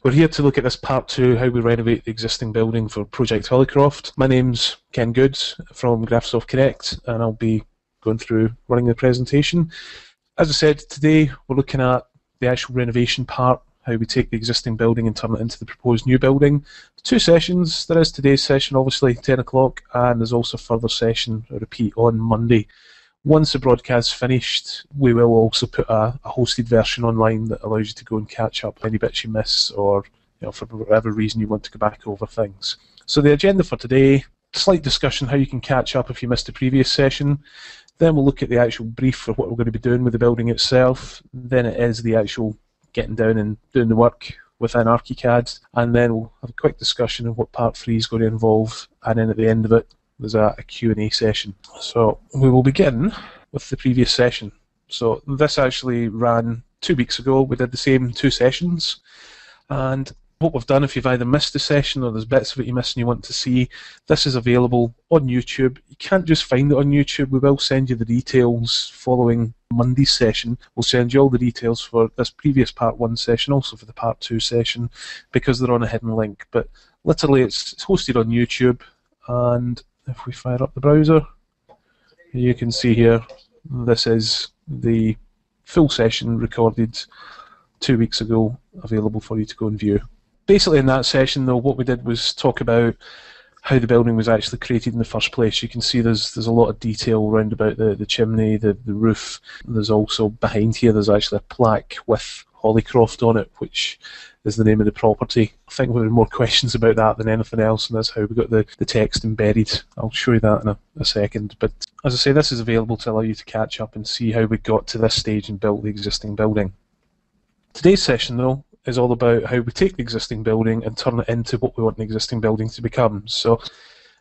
We're here to look at this part 2, how we renovate the existing building for Project Hollycroft. My name's Ken Goods from GRAPHISOFT Connect, and I'll be going through running the presentation. As I said, today we're looking at the actual renovation part, how we take the existing building and turn it into the proposed new building. 2 sessions. There is today's session, obviously, 10 o'clock, and there's also a further session, a repeat, on Monday. Once the broadcast's finished, we will also put a hosted version online that allows you to go and catch up any bits you miss, or for whatever reason you want to go back over things. So the agenda for today, slight discussion how you can catch up if you missed the previous session. Then we'll look at the actual brief for what we're going to be doing with the building itself. Then it is the actual getting down and doing the work within ArchiCAD. And then we'll have a quick discussion of what part 3 is going to involve. And then at the end of it, there's a Q&A session. So we will begin with the previous session. So this actually ran 2 weeks ago. We did the same 2 sessions. And what we've done, if you've either missed the session or there's bits of it you missed and you want to see, this is available on YouTube. You can't just find it on YouTube. We will send you the details following Monday's session. We'll send you all the details for this previous part 1 session, also for the part 2 session, because they're on a hidden link. But literally it's hosted on YouTube, and if we fire up the browser, you can see here, this is the full session recorded 2 weeks ago, available for you to go and view. Basically in that session though, what we did was talk about how the building was actually created in the first place. You can see there's a lot of detail around about the chimney, the roof. There's also, behind here, there's actually a plaque with Hollycroft on it, which is the name of the property. I think we have more questions about that than anything else, and that's how we got the text embedded. I'll show you that in a second. But as I say, this is available to allow you to catch up and see how we got to this stage and built the existing building. Today's session, though, is all about how we take the existing building and turn it into what we want the existing building to become. So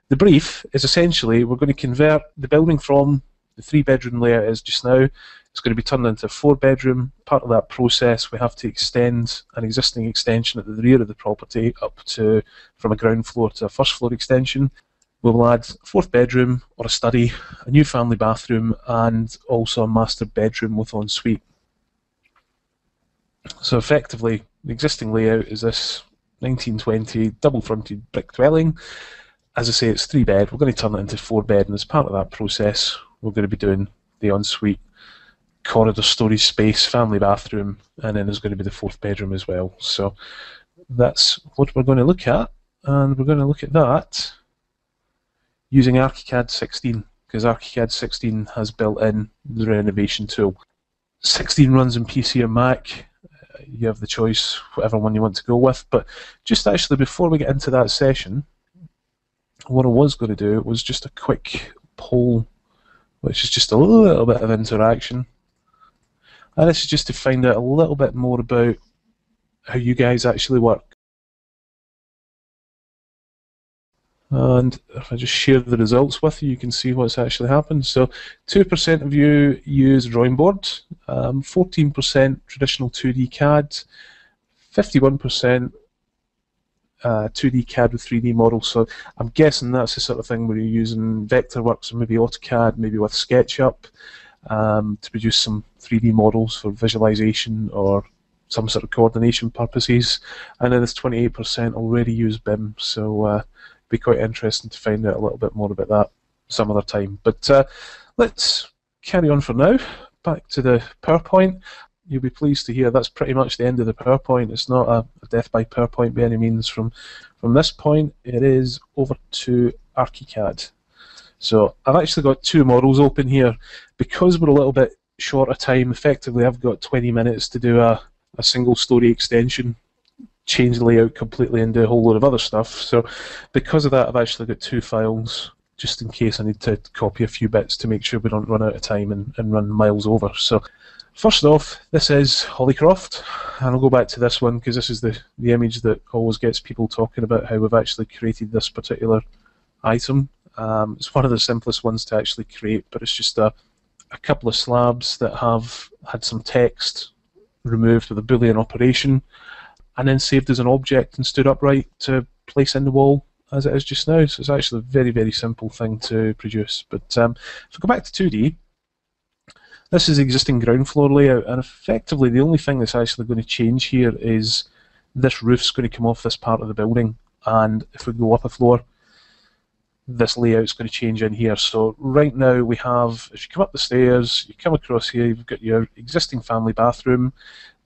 the brief is essentially we're going to convert the building from the 3-bedroom layout is just now. It's going to be turned into a 4-bedroom. Part of that process, we have to extend an existing extension at the rear of the property up to, from a ground floor to a first floor extension. We will add a 4th bedroom or a study, a new family bathroom, and also a master bedroom with ensuite. So effectively, the existing layout is this 1920 double-fronted brick dwelling. As I say, it's 3-bed. We're going to turn it into 4-bed, and as part of that process, we're going to be doing the ensuite, corridor storage space, family bathroom, and then there's going to be the 4th bedroom as well. So that's what we're going to look at, and we're going to look at that using ArchiCAD 16, because ArchiCAD 16 has built in the Renovation Tool. 16 runs in PC or Mac. You have the choice, whatever one you want to go with. But just actually before we get into that session, what I was going to do was just a quick poll, which is just a little bit of interaction. And this is just to find out a little bit more about how you guys actually work. And if I just share the results with you, you can see what's actually happened. So 2% of you use drawing board, 14% traditional 2D CAD, 51% 2D CAD with 3D models. So I'm guessing that's the sort of thing where you're using Vectorworks or maybe AutoCAD, maybe with SketchUp, to produce some 3D models for visualization or some sort of coordination purposes. And then there's 28% already use BIM. So be quite interesting to find out a little bit more about that some other time. But let's carry on for now. Back to the PowerPoint. You'll be pleased to hear that's pretty much the end of the PowerPoint. It's not a death by PowerPoint by any means. From this point, it is over to ArchiCAD. So I've actually got 2 models open here. Because we're a little bit short of time, effectively I've got 20 minutes to do a single story extension, change the layout completely and do a whole load of other stuff. So because of that, I've actually got 2 files just in case I need to copy a few bits to make sure we don't run out of time and run miles over. So first off, this is Hollycroft, and I'll go back to this one because this is the image that always gets people talking about how we've actually created this particular item. It's one of the simplest ones to actually create, but it's just a couple of slabs that have had some text removed with a Boolean operation, and then saved as an object and stood upright to place in the wall as it is just now. So it's actually a very, very simple thing to produce. But if we go back to 2D, this is the existing ground floor layout, and effectively the only thing that's actually going to change here is this roof's going to come off this part of the building, and if we go up a floor, this layout's going to change in here. So right now we have, if you come up the stairs, you come across here, you've got your existing family bathroom,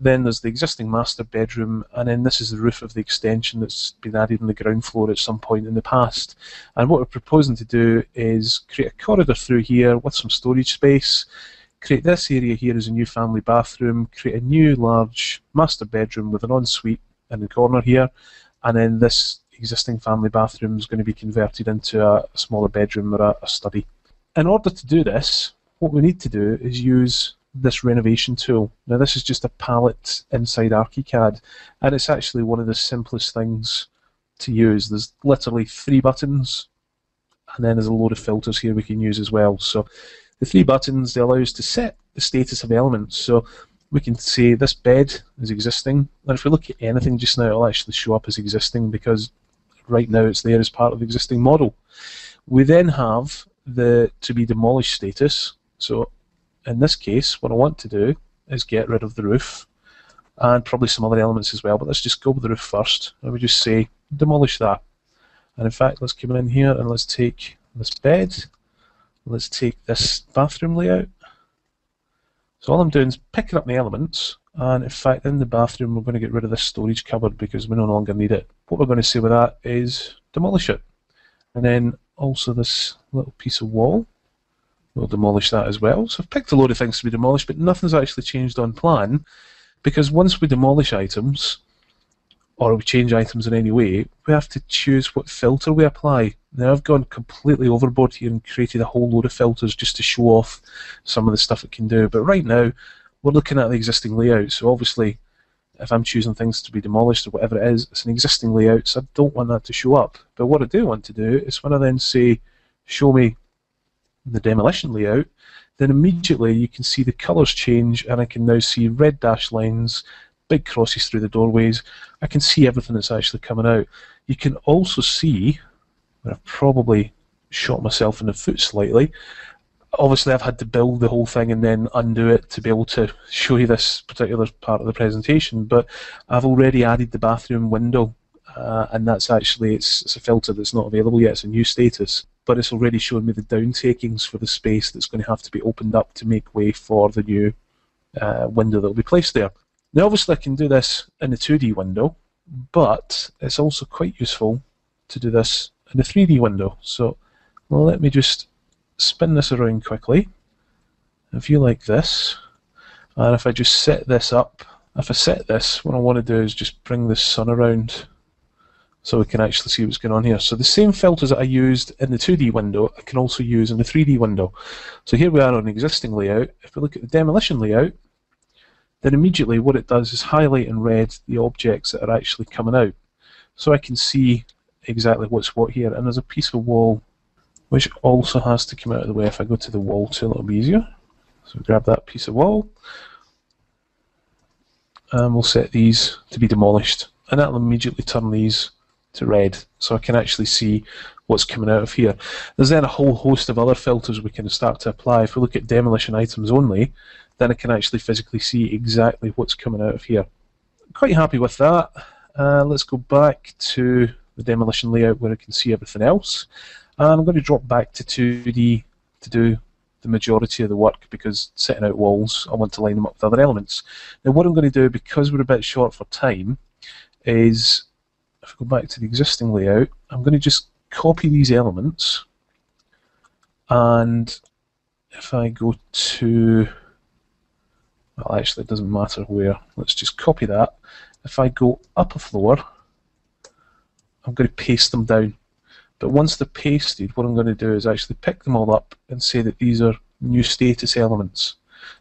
then there's the existing master bedroom, and then this is the roof of the extension that's been added on the ground floor at some point in the past. And what we're proposing to do is create a corridor through here with some storage space, create this area here as a new family bathroom, create a new large master bedroom with an ensuite in the corner here, and then this existing family bathroom is going to be converted into a smaller bedroom or a study. In order to do this, what we need to do is use this Renovation Tool. Now this is just a palette inside ArchiCAD, and it's actually one of the simplest things to use. There's literally 3 buttons, and then there's a load of filters here we can use as well. So the 3 buttons, they allow us to set the status of elements. So we can say this bed is existing, and if we look at anything just now, it'll actually show up as existing because right now it's there as part of the existing model. We then have the to be demolished status. So in this case, what I want to do is get rid of the roof and probably some other elements as well, but let's just go with the roof first. And we just say demolish that. And in fact, let's come in here and let's take this bed, let's take this bathroom layout. So all I'm doing is picking up the elements, and in fact in the bathroom we're going to get rid of this storage cupboard because we no longer need it. What we're going to say with that is demolish it. And then also this little piece of wall, we'll demolish that as well. So I've picked a load of things to be demolished, but nothing's actually changed on plan, because once we demolish items, or we change items in any way, we have to choose what filter we apply. Now I've gone completely overboard here and created a whole load of filters just to show off some of the stuff it can do, but right now we're looking at the existing layout. So obviously if I'm choosing things to be demolished or whatever it is, it's an existing layout, so I don't want that to show up. But what I do want to do is when I then say show me the demolition layout, then immediately you can see the colours change, and I can now see red dashed lines, big crosses through the doorways. I can see everything that's actually coming out. You can also see, I've probably shot myself in the foot slightly, obviously I've had to build the whole thing and then undo it to be able to show you this particular part of the presentation, but I've already added the bathroom window, and that's actually, it's a filter that's not available yet, it's a new status, but it's already showing me the downtakings for the space that's going to have to be opened up to make way for the new window that will be placed there. Now obviously I can do this in the 2D window, but it's also quite useful to do this in the 3D window. So let me just spin this around quickly. If you like this, and if I just set this up, if I set this, what I want to do is just bring the sun around so we can actually see what's going on here. So the same filters that I used in the 2D window, I can also use in the 3D window. So here we are on the existing layout. If we look at the demolition layout, then immediately what it does is highlight in red the objects that are actually coming out. So I can see exactly what's what here, and there's a piece of wall which also has to come out of the way. If I go to the wall tool, it'll be easier. So grab that piece of wall, and we'll set these to be demolished, and that'll immediately turn these to red, so I can actually see what's coming out of here. There's then a whole host of other filters we can start to apply. If we look at demolition items only, then I can actually physically see exactly what's coming out of here. Quite happy with that. Let's go back to the demolition layout where I can see everything else. I'm going to drop back to 2D to do the majority of the work, because setting out walls, I want to line them up with other elements. Now what I'm going to do, because we're a bit short for time, is if I go back to the existing layout, I'm going to just copy these elements, and if I go to, well actually it doesn't matter where, let's just copy that. If I go up a floor, I'm going to paste them down. But once they're pasted, what I'm going to do is actually pick them all up and say that these are new status elements.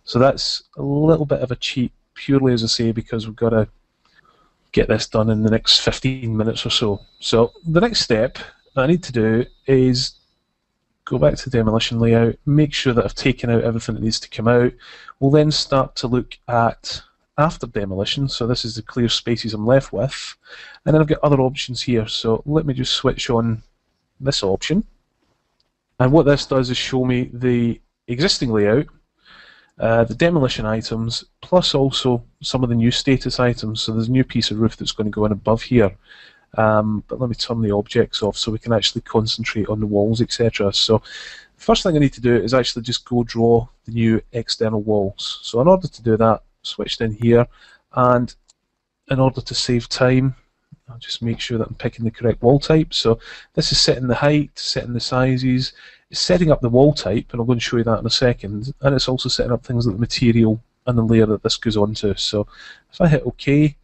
So that's a little bit of a cheat, purely as I say, because we've got to get this done in the next 15 minutes or so. So the next step I need to do is go back to the demolition layout, make sure that I've taken out everything that needs to come out. We'll then start to look at after demolition, so this is the clear spaces I'm left with, and then I've got other options here. So let me just switch on this option, and what this does is show me the existing layout, the demolition items, plus also some of the new status items. So there's a new piece of roof that's going to go in above here. But let me turn the objects off so we can actually concentrate on the walls, etc. So the first thing I need to do is actually just go draw the new external walls. So in order to do that, switched in here, and in order to save time, I'll just make sure that I'm picking the correct wall type. So this is setting the height, setting the sizes, it's setting up the wall type, and I'm going to show you that in a second, and it's also setting up things like the material and the layer that this goes onto. So if I hit OK,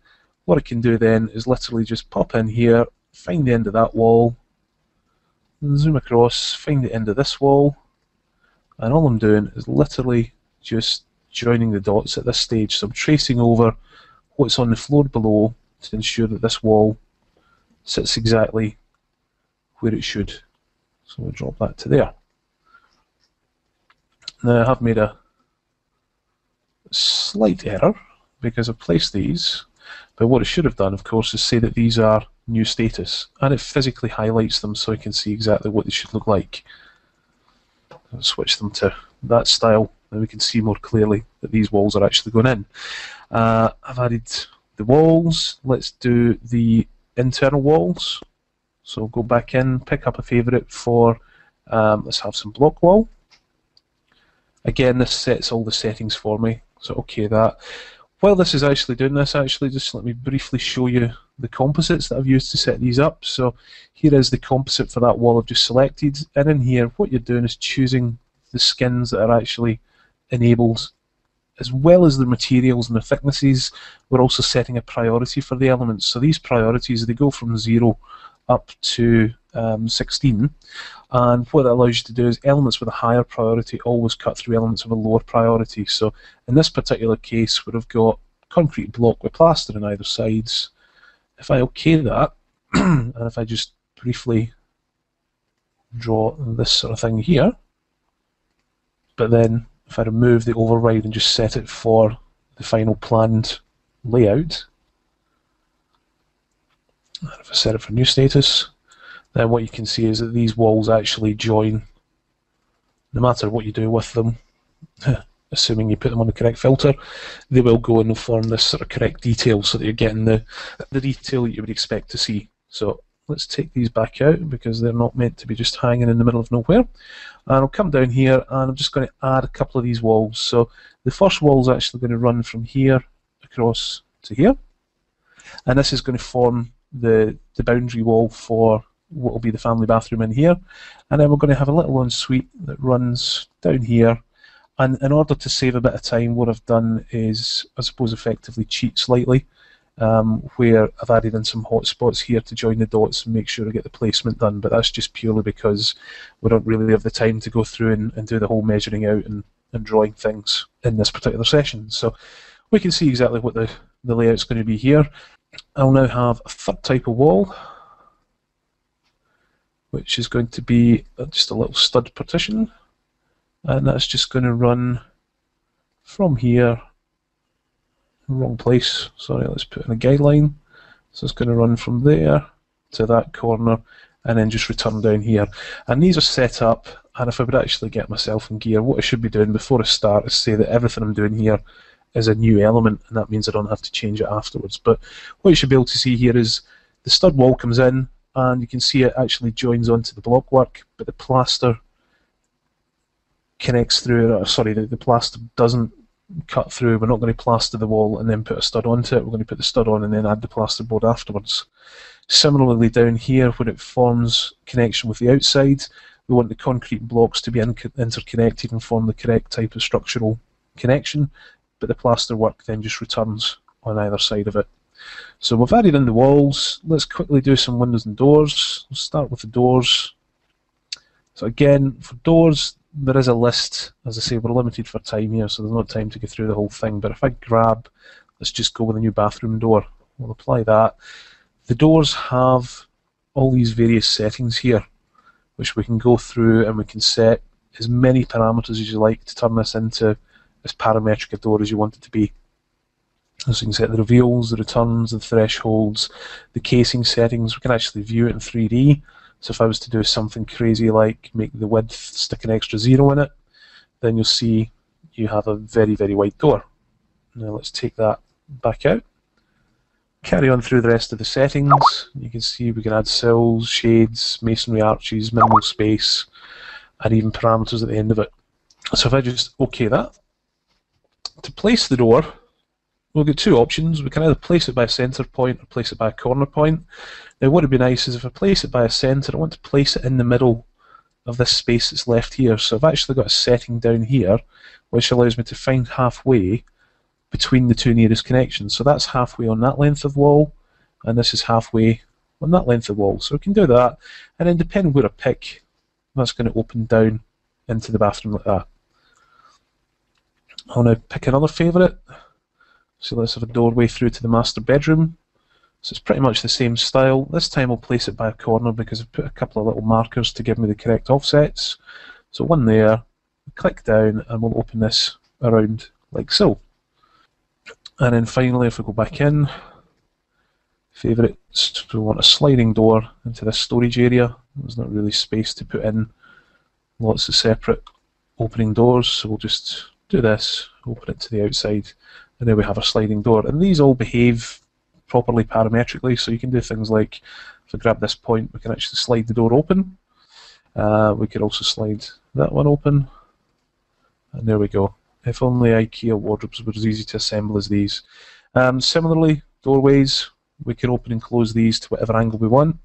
what I can do then is literally just pop in here, find the end of that wall, zoom across, find the end of this wall, and all I'm doing is literally just joining the dots at this stage. So I'm tracing over what's on the floor below to ensure that this wall sits exactly where it should. So we'll drop that to there. Now I have made a slight error because I've placed these, but what it should have done, of course, is say that these are new status, and it physically highlights them so I can see exactly what they should look like. I'll switch them to that style, and we can see more clearly that these walls are actually going in. I've added the walls. Let's do the internal walls. So go back in, pick up a favourite for, let's have some block wall. Again, this sets all the settings for me, so OK that. While this is actually doing this, just let me briefly show you the composites that I've used to set these up. So here is the composite for that wall I've just selected, and in here what you're doing is choosing the skins that are actually enabled, as well as the materials and the thicknesses. We're also setting a priority for the elements. So these priorities, they go from 0 up to 16, and what that allows you to do is elements with a higher priority always cut through elements of a lower priority. So in this particular case, where I've got concrete block with plaster on either sides, if I OK that, and if I just briefly draw this sort of thing here, but then if I remove the override and just set it for the final planned layout, and if I set it for new status, then what you can see is that these walls actually join no matter what you do with them. Assuming you put them on the correct filter, they will go and form this sort of correct detail so that you're getting the detail that you would expect to see. So let's take these back out because they're not meant to be just hanging in the middle of nowhere. And I'll come down here and I'm just going to add a couple of these walls. So the first wall is actually going to run from here across to here, and this is going to form the boundary wall for what will be the family bathroom in here. And then we're going to have a little ensuite that runs down here. And in order to save a bit of time, what I've done is, I suppose, effectively cheat slightly, where I've added in some hotspots here to join the dots and make sure I get the placement done. But that's just purely because we don't really have the time to go through and do the whole measuring out and drawing things in this particular session. So we can see exactly what the layout's going to be here. I'll now have a third type of wall, which is going to be just a little stud partition, and that's just going to run from here, wrong place, sorry, let's put in a guideline, so it's going to run from there to that corner and then just return down here. And these are set up, and if I would actually get myself in gear, what I should be doing before I start is say that everything I'm doing here is a new element, and that means I don't have to change it afterwards. But what you should be able to see here is the stud wall comes in, and you can see it actually joins onto the block work, but the plaster connects through, the plaster doesn't cut through. We're not going to plaster the wall and then put a stud onto it. We're going to put the stud on and then add the plasterboard afterwards. Similarly down here, when it forms connection with the outside, we want the concrete blocks to be interconnected and form the correct type of structural connection, but the plaster work then just returns on either side of it. So we've added in the walls. Let's quickly do some windows and doors. We'll start with the doors. So again, for doors, there is a list. As I say, we're limited for time here, so there's not time to go through the whole thing. But if I grab, let's just go with a new bathroom door. We'll apply that. The doors have all these various settings here, which we can go through and we can set as many parameters as you like to turn this into as parametric a door as you want it to be. So you can set the reveals, the returns, the thresholds, the casing settings. We can actually view it in 3D. So if I was to do something crazy like make the width stick an extra 0 in it, then you'll see you have a very, very wide door. Now let's take that back out. Carry on through the rest of the settings. You can see we can add sills, shades, masonry arches, minimal space, and even parameters at the end of it. So if I just OK that, to place the door, we'll get two options. We can either place it by a centre point or place it by a corner point. Now what would be nice is if I place it by a centre, I want to place it in the middle of this space that's left here. So I've actually got a setting down here which allows me to find halfway between the two nearest connections. So that's halfway on that length of wall, and this is halfway on that length of wall. So we can do that, and then depending where I pick, that's going to open down into the bathroom like that. I'll now pick another favourite. So let's have a doorway through to the master bedroom. So it's pretty much the same style. This time I'll place it by a corner because I've put a couple of little markers to give me the correct offsets. So one there, click down, and we'll open this around like so. And then finally, if we go back in, favourites, we want a sliding door into this storage area. There's not really space to put in lots of separate opening doors, so we'll just do this, open it to the outside, and then we have a sliding door. And these all behave properly parametrically, so you can do things like, if I grab this point, we can actually slide the door open. We could also slide that one open, and there we go. If only IKEA wardrobes were as easy to assemble as these. Similarly, doorways, we can open and close these to whatever angle we want.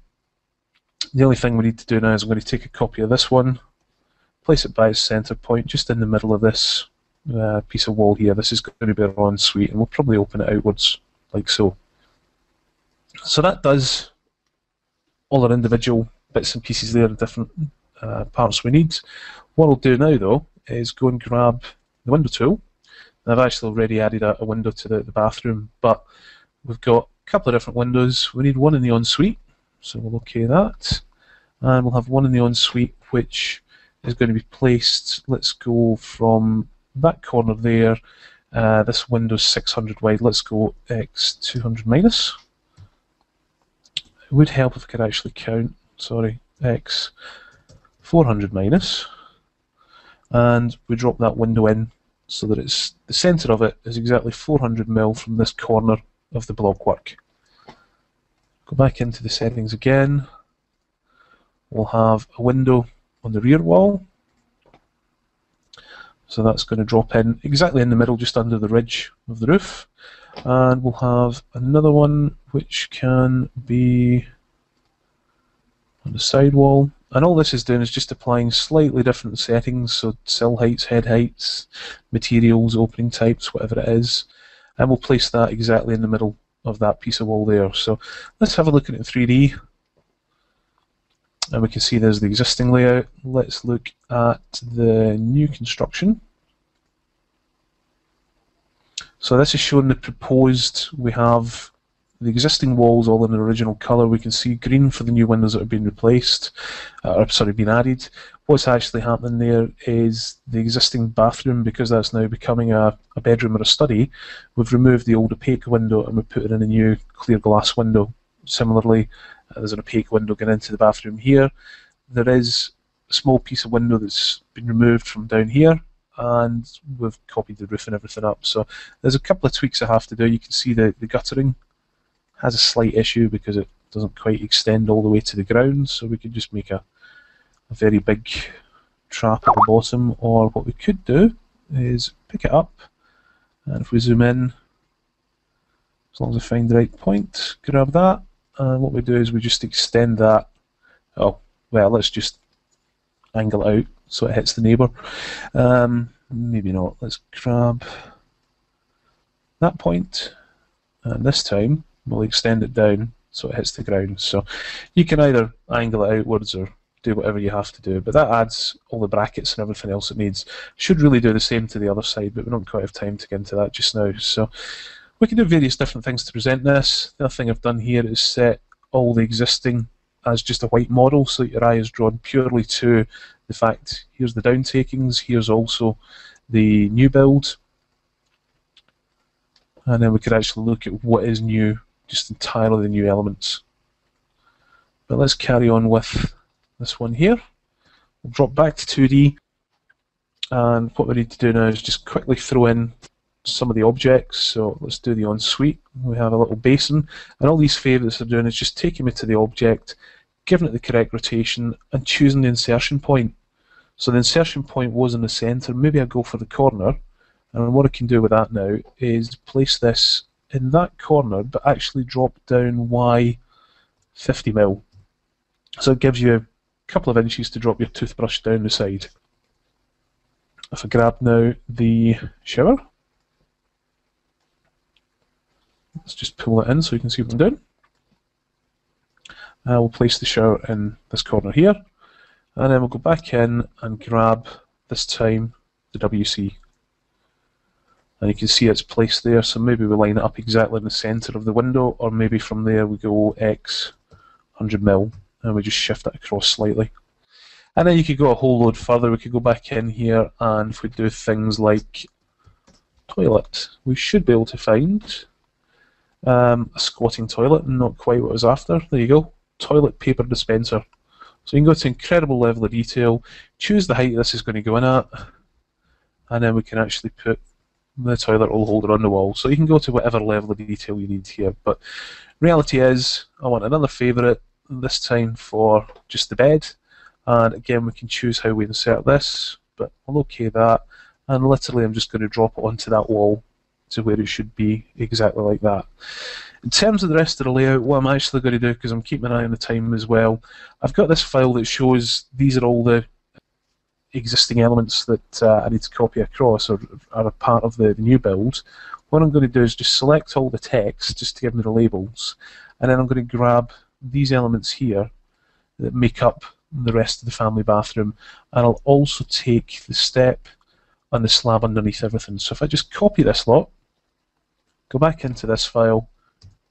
The only thing we need to do now is I'm going to take a copy of this one, place it by its centre point, just in the middle of this piece of wall here. This is going to be our ensuite, and we'll probably open it outwards like so. So that does all our individual bits and pieces there, the different parts we need. What I'll do now though is go and grab the window tool. I've actually already added a window to the bathroom, but we've got a couple of different windows. We need one in the ensuite, so we'll OK that. And we'll have one in the ensuite which is going to be placed, let's go from that corner there. This window's 600 wide, let's go X 200 minus. It would help if I could actually count, sorry, X 400 minus. And we drop that window in so that it's the centre of it is exactly 400 mil from this corner of the blockwork. Go back into the settings again. We'll have a window on the rear wall. So that's going to drop in exactly in the middle, just under the ridge of the roof. And we'll have another one which can be on the side wall. And all this is doing is just applying slightly different settings, so sill heights, head heights, materials, opening types, whatever it is. And we'll place that exactly in the middle of that piece of wall there. So let's have a look at it in 3D. And we can see there's the existing layout. Let's look at the new construction. So this is showing the proposed. We have the existing walls all in the original colour. We can see green for the new windows that have been replaced, been added. What's actually happening there is the existing bathroom, because that's now becoming a bedroom or a study, we've removed the old opaque window and we've put in a new clear glass window. Similarly, there's an opaque window going into the bathroom here. There is a small piece of window that's been removed from down here, and we've copied the roof and everything up. So there's a couple of tweaks I have to do. You can see the guttering has a slight issue because it doesn't quite extend all the way to the ground, so we could just make a very big trap at the bottom, or what we could do is pick it up, and if we zoom in, as long as I find the right point, grab that, and what we do is we just extend that. Oh, well, let's just angle it out so it hits the neighbour. Maybe not. Let's grab that point, and this time we'll extend it down so it hits the ground. So you can either angle it outwards or do whatever you have to do, but that adds all the brackets and everything else it needs. Should really do the same to the other side, but we don't quite have time to get into that just now. So we can do various different things to present this. The other thing I've done here is set all the existing as just a white model, so that your eye is drawn purely to the fact, here's the downtakings, here's also the new build, and then we could actually look at what is new, just entirely the new elements. But let's carry on with this one here. We'll drop back to 2D, And what we need to do now is just quickly throw in some of the objects. So let's do the Ensuite. We have a little basin, and all these favourites are doing is just taking me to the object, giving it the correct rotation, and choosing the insertion point. So the insertion point was in the centre. Maybe I go for the corner, and what I can do with that now is place this in that corner, but actually drop down Y 50mm. So it gives you a couple of inches to drop your toothbrush down the side. If I grab now the shower, let's just pull it in so you can see what I'm doing. I will place the shower in this corner here, and then we'll go back in and grab, this time, the WC. And you can see it's placed there, so maybe we line it up exactly in the centre of the window, or maybe from there we go X 100mm, and we just shift it across slightly. And then you could go a whole load further. We could go back in here, and if we do things like toilet, we should be able to find a squatting toilet, not quite what I was after. There you go, toilet paper dispenser. So you can go to incredible level of detail, choose the height this is going to go in at, and then we can actually put the toilet roll holder on the wall. So you can go to whatever level of detail you need here. But reality is, I want another favourite, this time for just the bed. And again, we can choose how we insert this, but I'll OK that. And literally, I'm just going to drop it onto that wall to where it should be, exactly like that. In terms of the rest of the layout, what I'm actually going to do, because I'm keeping an eye on the time as well, I've got this file that shows these are all the existing elements that I need to copy across, or are a part of the new build. What I'm going to do is just select all the text, just to give me the labels, and then I'm going to grab these elements here that make up the rest of the family bathroom, and I'll also take the step and the slab underneath everything. So if I just copy this lot, go back into this file,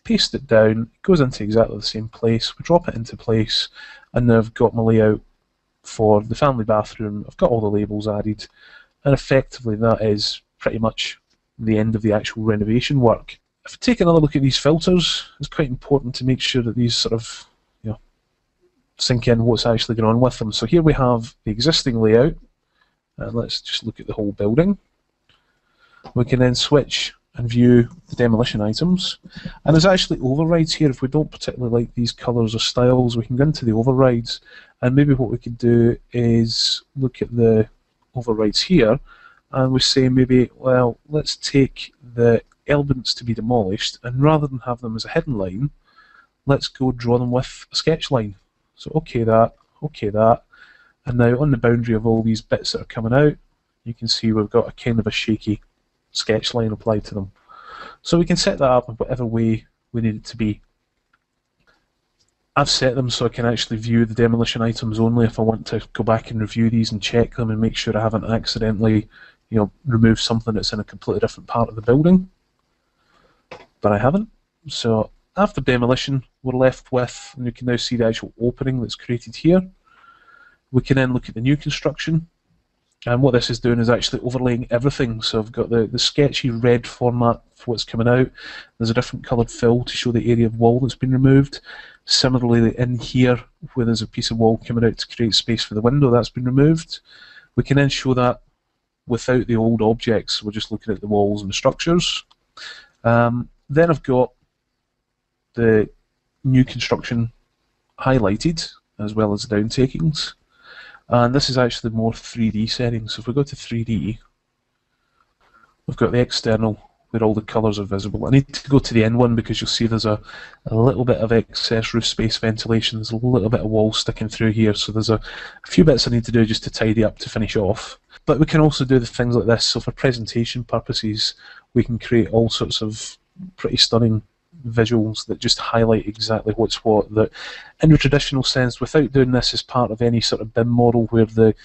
paste it down, it goes into exactly the same place, we drop it into place, and now I've got my layout for the family bathroom. I've got all the labels added, and effectively that is pretty much the end of the actual renovation work. If I take another look at these filters, it's quite important to make sure that these sort of, you know, sink in what's actually going on with them. So here we have the existing layout, and let's just look at the whole building. We can then switch and view the demolition items, and there's actually overrides here. If we don't particularly like these colours or styles, we can go into the overrides, and maybe what we could do is look at the overrides here, and we say maybe, well, let's take the elements to be demolished, and rather than have them as a hidden line, let's go draw them with a sketch line. So OK that, and now on the boundary of all these bits that are coming out, you can see we've got a kind of a shaky sketch line applied to them. So we can set that up in whatever way we need it to be. I've set them so I can actually view the demolition items only if I want to go back and review these and check them and make sure I haven't accidentally, you know, removed something that's in a completely different part of the building. But I haven't. So after demolition, we're left with, and you can now see the actual opening that's created here. We can then look at the new construction. And what this is doing is actually overlaying everything. So I've got the sketchy red format for what's coming out. There's a different coloured fill to show the area of wall that's been removed. Similarly, in here, where there's a piece of wall coming out to create space for the window, that's been removed. We can then show that without the old objects. We're just looking at the walls and the structures. Then I've got the new construction highlighted, as well as the downtakings. And this is actually more 3D settings. So if we go to 3D, we've got the external where all the colours are visible. I need to go to the end one because you'll see there's a little bit of excess roof space ventilation. There's a little bit of wall sticking through here. So there's a few bits I need to do just to tidy up to finish off. But we can also do the things like this. So for presentation purposes, we can create all sorts of pretty stunning visuals that just highlight exactly what's what. That, in the traditional sense, without doing this as part of any sort of BIM model where the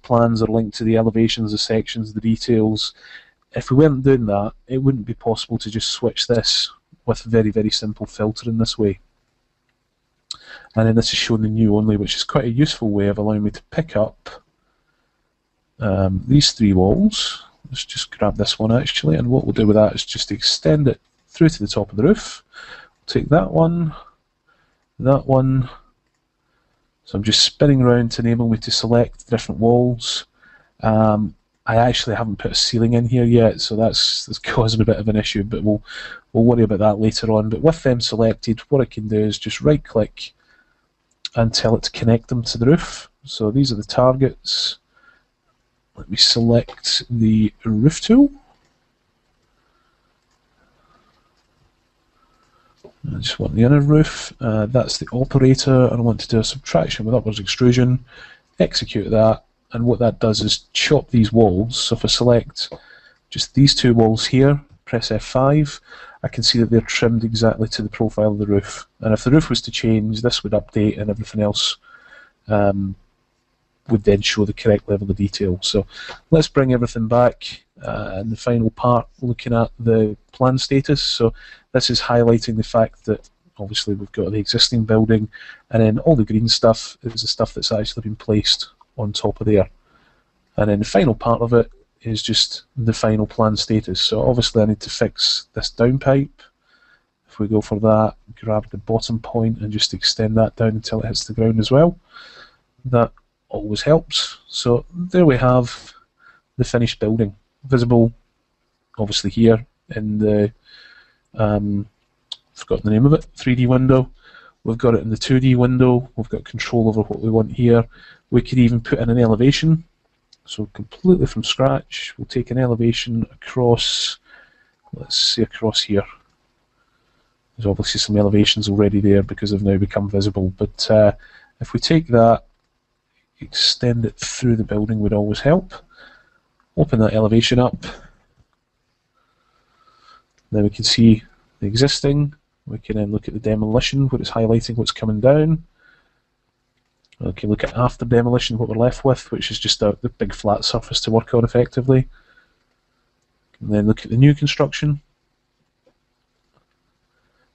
plans are linked to the elevations, the sections, the details. If we weren't doing that, it wouldn't be possible to just switch this with very, very simple filtering this way. And then this is showing the new only, which is quite a useful way of allowing me to pick up these three walls. Let's just grab this one actually, and what we'll do with that is just extend it through to the top of the roof. We'll take that one. So I'm just spinning around to enable me to select different walls, I actually haven't put a ceiling in here yet, so that's causing a bit of an issue, but we'll worry about that later on. But with them selected, what I can do is just right click and tell it to connect them to the roof. So these are the targets. Let me select the roof tool. I just want the inner roof. That's the operator, and I want to do a subtraction with upwards extrusion. Execute that, and what that does is chop these walls. So if I select just these two walls here, press F5, I can see that they're trimmed exactly to the profile of the roof. And if the roof was to change, this would update, and everything else would then show the correct level of detail. So let's bring everything back. In the final part, looking at the plan status. So this is highlighting the fact that obviously we've got the existing building, and then all the green stuff is the stuff that's actually been placed on top of there. And then the final part of it is just the final plan status. So obviously I need to fix this downpipe. If we go for that, grab the bottom point and just extend that down until it hits the ground as well. That always helps. So there we have the finished building, visible obviously here in the forgotten the name of it, 3D window. We've got it in the 2D window. We've got control over what we want here. We could even put in an elevation. So completely from scratch, we'll take an elevation across, let's say across here. There's obviously some elevations already there because they've now become visible. But if we take that, extend it through the building would always help. Open that elevation up. Then we can see the existing. We can then look at the demolition, where it's highlighting what's coming down. We can look at after demolition, what we're left with, which is just the big flat surface to work on effectively. And then look at the new construction.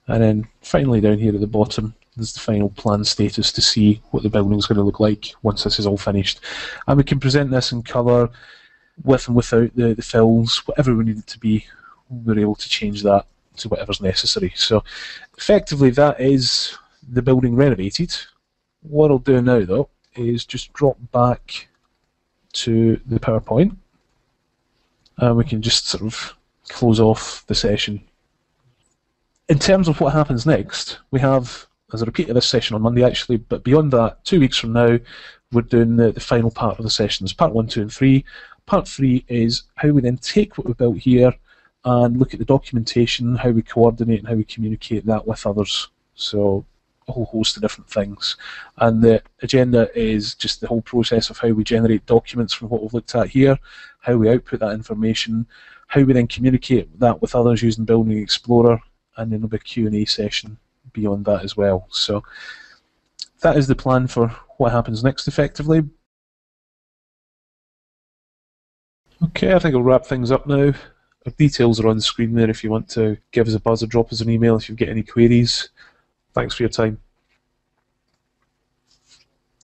And then finally down here at the bottom, there's the final plan status to see what the building's going to look like once this is all finished. And we can present this in colour, with and without the fills, whatever we need it to be, we're able to change that to whatever's necessary. So effectively that is the building renovated. What I'll do now though is just drop back to the PowerPoint, and we can just sort of close off the session. In terms of what happens next, we have, as I repeated this session on Monday actually, but beyond that, 2 weeks from now, we're doing the final part of the sessions, part 1, 2 and 3. Part 3 is how we then take what we've built here and look at the documentation, how we coordinate and how we communicate that with others. So a whole host of different things. And the agenda is just the whole process of how we generate documents from what we've looked at here, how we output that information, how we then communicate that with others using Building Explorer, and then there'll be a Q&A session beyond that as well. So that is the plan for what happens next effectively. Okay, I think I'll wrap things up now. Our details are on the screen there if you want to give us a buzz or drop us an email if you've got any queries. Thanks for your time.